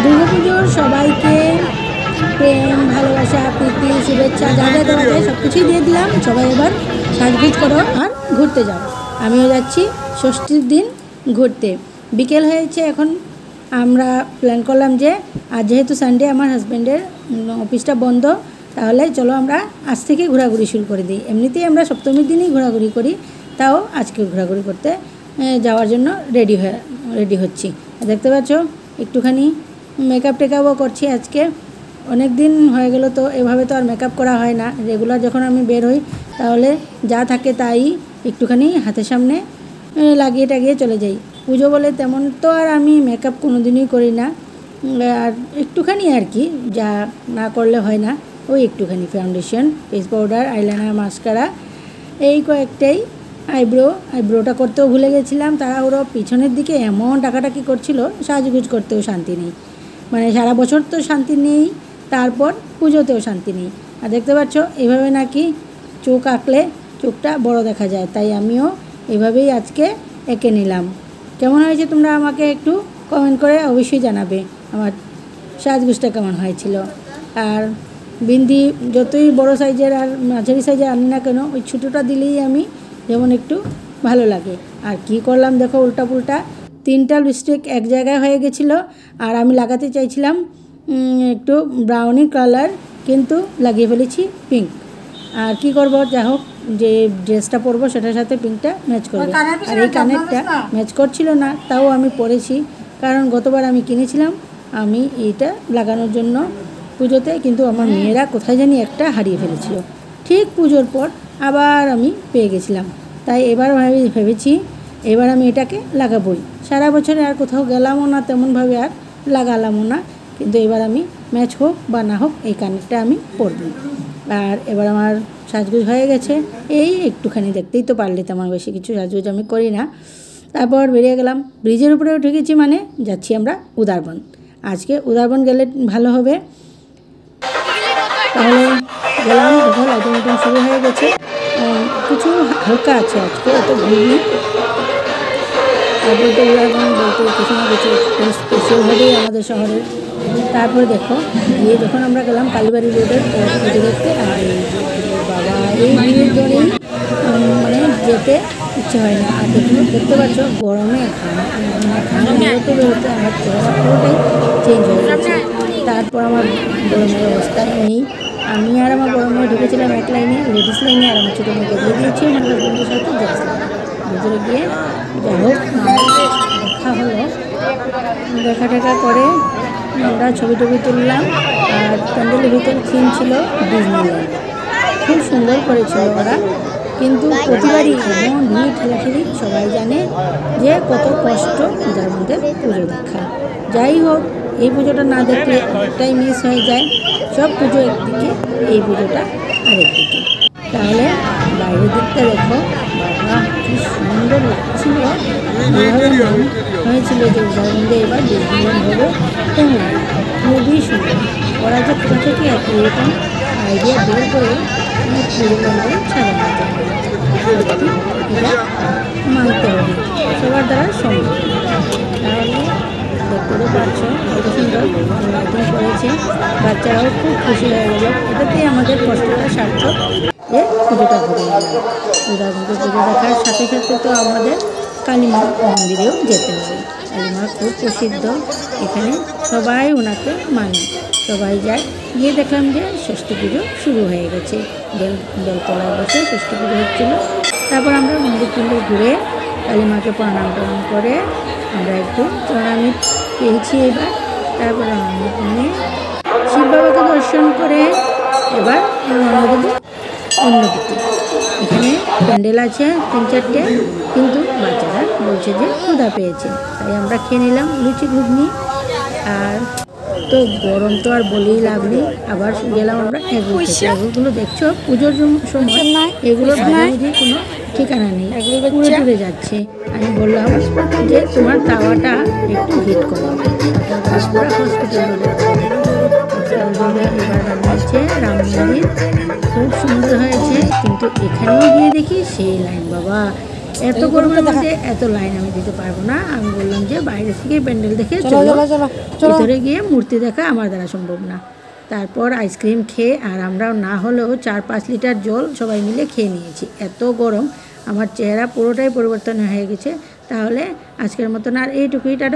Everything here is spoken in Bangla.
দুর্গাপুজোর সবাইকে প্রেম ভালোবাসা প্রীতি শুভেচ্ছা যা যা দেওয়া যায় সব কিছুই দিয়ে দিলাম। সবাই এবার সাজগুজ করো আর ঘুরতে যাও। আমিও যাচ্ছি ষষ্ঠীর দিন ঘুরতে। বিকেল হয়েছে, এখন আমরা প্ল্যান করলাম যে আজ যেহেতু সানডে আমার হাজব্যান্ডের অফিসটা বন্ধ, তাহলে চলো আমরা আজ থেকে ঘোরাঘুরি শুরু করে দিই। এমনিতেই আমরা সপ্তমীর দিনই ঘোরাঘুরি করি, তাও আজকে ঘোরাঘুরি করতে যাওয়ার জন্য রেডি হচ্ছি। দেখতে পাচ্ছ একটুখানি মেকআপ টেকআপও করছি। আজকে অনেক দিন হয়ে গেল, তো এভাবে তো আর মেকআপ করা হয় না। রেগুলার যখন আমি বের হই তাহলে যা থাকে তাই একটুখানি হাতের সামনে লাগিয়ে টাগিয়ে চলে যাই। পুজো বলে তেমন তো আর আমি মেকআপ কোনো দিনই করি না, আর একটুখানি আর কি, যা না করলে হয় না, ওই একটুখানি foundation, face powder, eyeliner, mascara, এই কয়েকটাই। আইব্রোটা করতেও ভুলে গেছিলাম তাড়াহুড়ো। পিছনের দিকে এমন টাকাটাকি করছিল, সাজগুজ করতেও শান্তি নেই। মানে সারা বছর তো শান্তি নেই, তারপর পুজোতেও শান্তি নেই। আর দেখতে পাচ্ছ এভাবে নাকি চোখ আঁকলে চোখটা বড় দেখা যায়, তাই আমিও এভাবেই আজকে এঁকে নিলাম। কেমন হয়েছে তোমরা আমাকে একটু কমেন্ট করে অবশ্যই জানাবে আমার সাজগুজটা কেমন হয়েছিল। আর বিন্দি যতই বড় সাইজের আর মাঝারি সাইজের আনি না কেন, ওই ছোটোটা দিলেই আমি যেমন একটু ভালো লাগে। আর কি করলাম দেখো, উল্টা পুল্টা 3টা লিপস্টিক এক জায়গায় হয়ে গেছিলো। আর আমি লাগাতে চাইছিলাম একটু ব্রাউনি কালার, কিন্তু লাগিয়ে ফেলেছি পিঙ্ক। আর কি করব, যা হোক, যে ড্রেসটা পরবো সেটার সাথে পিঙ্কটা ম্যাচ করবে। আর এই কানেরটা ম্যাচ করছিল না, তাও আমি পরেছি, কারণ গতবার আমি কিনেছিলাম আমি এইটা লাগানোর জন্য পুজোতে, কিন্তু আমার মেয়েরা কোথায় জানি একটা হারিয়ে ফেলেছিল। ঠিক পুজোর পর আবার আমি পেয়ে গেছিলাম, তাই এবার ভেবেছি এবার আমি এটাকে লাগাবোই। সারা বছরে আর কোথাও গেলামও না, তেমনভাবে আর লাগালামও না, কিন্তু এবার আমি ম্যাচ হোক বা না হোক এই কানেরটা আমি পরবো। আর এবার আমার সাজগুজ হয়ে গেছে, এই একটুখানি, দেখতেই তো পারলে, তেমন বেশি কিছু সাজগুজ আমি করি না। তারপর বেরিয়ে গেলাম, ব্রিজের উপরে উঠে গেছি, মানে যাচ্ছি আমরা উদারবন। আজকে উদারবন গেলে ভালো হবে। তাহলে গেলাম, দেখো লাইটিং শুরু হয়ে গেছে, কিছু হালকা আছে আজকে, এত ভিড় নেই। তারপর তো উদারবন বলতে কিছু না কিছু স্পেশাল হবেই আমাদের শহরের। তারপরে দেখো গিয়ে যখন আমরা গেলাম কালীবাড়ি রোডের পুজো দেখতে, আর বাবা এই ভিড়ের জন্যই মানে যেতে ইচ্ছে হয় না। আর দেখতে পাচ্ছ গরমে ঘাম বেরোতে বেরোতে আমার চেহারা পুরোটাই চেঞ্জ হয়ে গেছে। তারপর আমার গরমের অবস্থা নেই। আমি আর আমার বড় মেয়ে ঢুকেছিলাম এক লাইনে, লেডিস লাইনে, আর আমার ছোটো মেয়েকে দিয়ে দিয়েছি আমার হাজব্যান্ডের সাথে জেন্টস লাইনে। ভিতরে গিয়ে যাই হোক দেখা হলো, দেখা টেকা করে আমরা ছবি টবি তুললাম। আর প্যান্ডেলের ভিতরে থিম ছিল ডিজনিল্যান্ড, খুব সুন্দর করেছিল ওরা, কিন্তু প্রতিবারই এমন ভিড় ঠেলাঠেলি, সবাই জানে যে কত কষ্ট যার মধ্যে পুজো দেখা। যাই হোক, এই পুজোটা না দেখলে অনেকটাই মিস হয়ে যায়। সব পুজো একদিকে, এই পুজোটা আরেকদিকে। তাহলে বাইরের দিকটা দেখো, বাবা কি সুন্দর লাগছিল। হয়েছিল যে উদাহরণে এবার ডিজনিল্যান্ড হবে, তেমন খুবই সুন্দর। ওরা যে কোথা থেকে এরকম আইডিয়া বের করে পুরো প্যান্ডেল সাজানো যায়, সত্যি এটা মানতে হবে, সবার দ্বারা সম্ভব। তাহলে দেখতে তো পাচ্ছ কত সুন্দর লাইটিং করেছে, বাচ্চারাও খুব খুশি হয়ে গেল। এটাতেই আমাদের কষ্টটা সার্থক, যে পুজোটা ঘুরে গেল। উদাহরণকে পুজো দেখার সাথে সাথে তো আমাদের কালীমা মন্দিরেও যেতে হবে। কালীমা খুব প্রসিদ্ধ, এখানে সবাই ওনাকে মানে, সবাই যায়। গিয়ে দেখলাম যে ষষ্ঠী পুজো শুরু হয়ে গেছে, বেলতলায় বসে ষষ্ঠী পুজো হচ্ছিল। তারপর আমরা মন্দির টন্দির ঘুরে কালীমাকে প্রণাম করে আমরা একটু চরণামৃত পেয়েছি এবার। তারপর নিয়ে শিব বাবাকে দর্শন করে এবার রওনা দেবো অন্যদিকে। এখানে প্যান্ডেল আছে 3-4টে, কিন্তু বাচ্চারা বলছে যে ক্ষুধা পেয়েছে, তাই আমরা খেয়ে নিলাম লুচি ঘুগনি। আর তো গরম তো আর বলেই লাভ নেই, আবার গেলাম আমরা এগুলো খেতে। এগুলো দেখছো পুজোর সময় এগুলো ভাজাভুজির কোনো ঠিকানা নেই, পুরো টুরে যাচ্ছে। আমি বললাম যে তোমার তাওয়াটা একটু হিট করো। হসপিটাল এবার বানিয়েছে রাম মন্দির, খুব সুন্দর হয়েছে, কিন্তু এখানেও গিয়ে দেখি সেই লাইন। বাবা এত গরমের মধ্যে এত লাইন আমি দিতে পারবো না। আমি বললাম যে বাইরে থেকে প্যান্ডেল দেখে চলো, ভিতরে গিয়ে মূর্তি দেখা আমার দ্বারা সম্ভব না। তারপর আইসক্রিম খেয়ে আর আমরাও না হলেও 4-5 লিটার জল সবাই মিলে খেয়ে নিয়েছি। এত গরম, আমার চেহারা পুরোটাই পরিবর্তন হয়ে গেছে। তাহলে আজকের মতন আর এইটুকুই, টাটা।